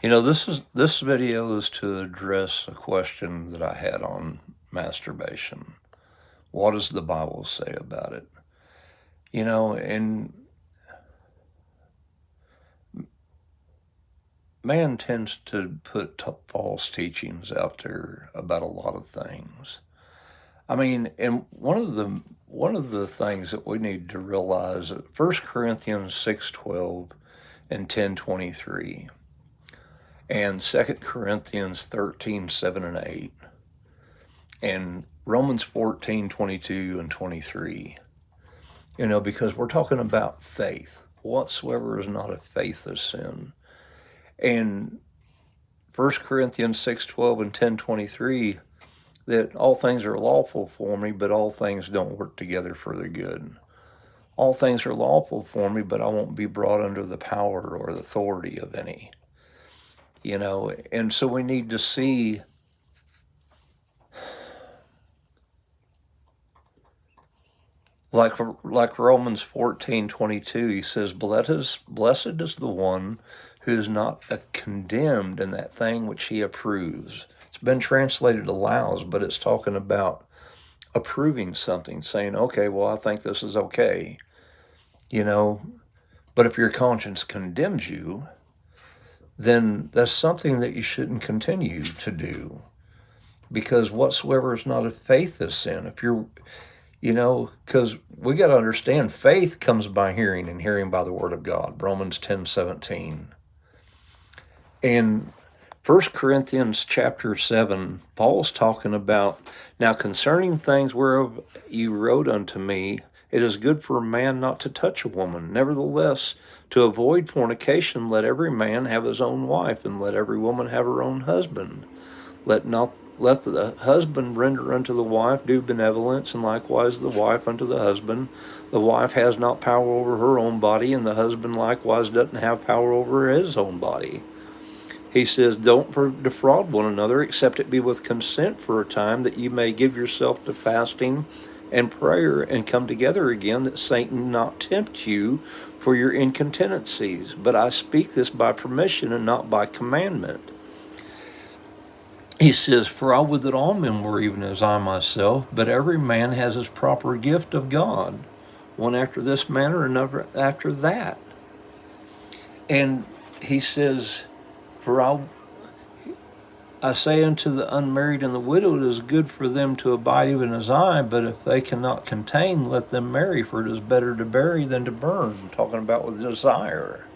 This video is to address a question that I had on masturbation. What does the Bible say about it? And man tends to put false teachings out there about a lot of things. And one of the things that we need to realize that 1 Corinthians 6:12 and 10:23 and 2 Corinthians 13:7 and 8 and Romans 14:22 and 23, because we're talking about faith. Whatsoever is not of faith is sin. And 1 Corinthians 6:12 and 10:23, that all things are lawful for me, but all things don't work together for the good. All things are lawful for me, but I won't be brought under the power or the authority of any. And so we need to see, like Romans 14:22, he says, blessed is the one who is not condemned in that thing which he approves. It's been translated allows, but it's talking about approving something, saying, okay, well, I think this is okay. But if your conscience condemns you, then that's something that you shouldn't continue to do, because whatsoever is not of faith is sin. Because we got to understand, faith comes by hearing, and hearing by the word of God, Romans 10:17. And 1 Corinthians chapter 7, Paul's talking about, now concerning things whereof you wrote unto me, it is good for a man not to touch a woman. Nevertheless, to avoid fornication, let every man have his own wife, and let every woman have her own husband. Let the husband render unto the wife due benevolence, and likewise the wife unto the husband. The wife has not power over her own body, and the husband likewise doesn't have power over his own body. He says, don't defraud one another, except it be with consent for a time, that you may give yourself to fasting and prayer, and come together again, that Satan not tempt you for your incontinencies. But I speak this by permission and not by commandment. He says, for I would that all men were even as I myself, but every man has his proper gift of God, one after this manner, another after that. And he says, for I say unto the unmarried and the widow, it is good for them to abide even as I, but if they cannot contain, let them marry, for it is better to bury than to burn. Talking about with desire.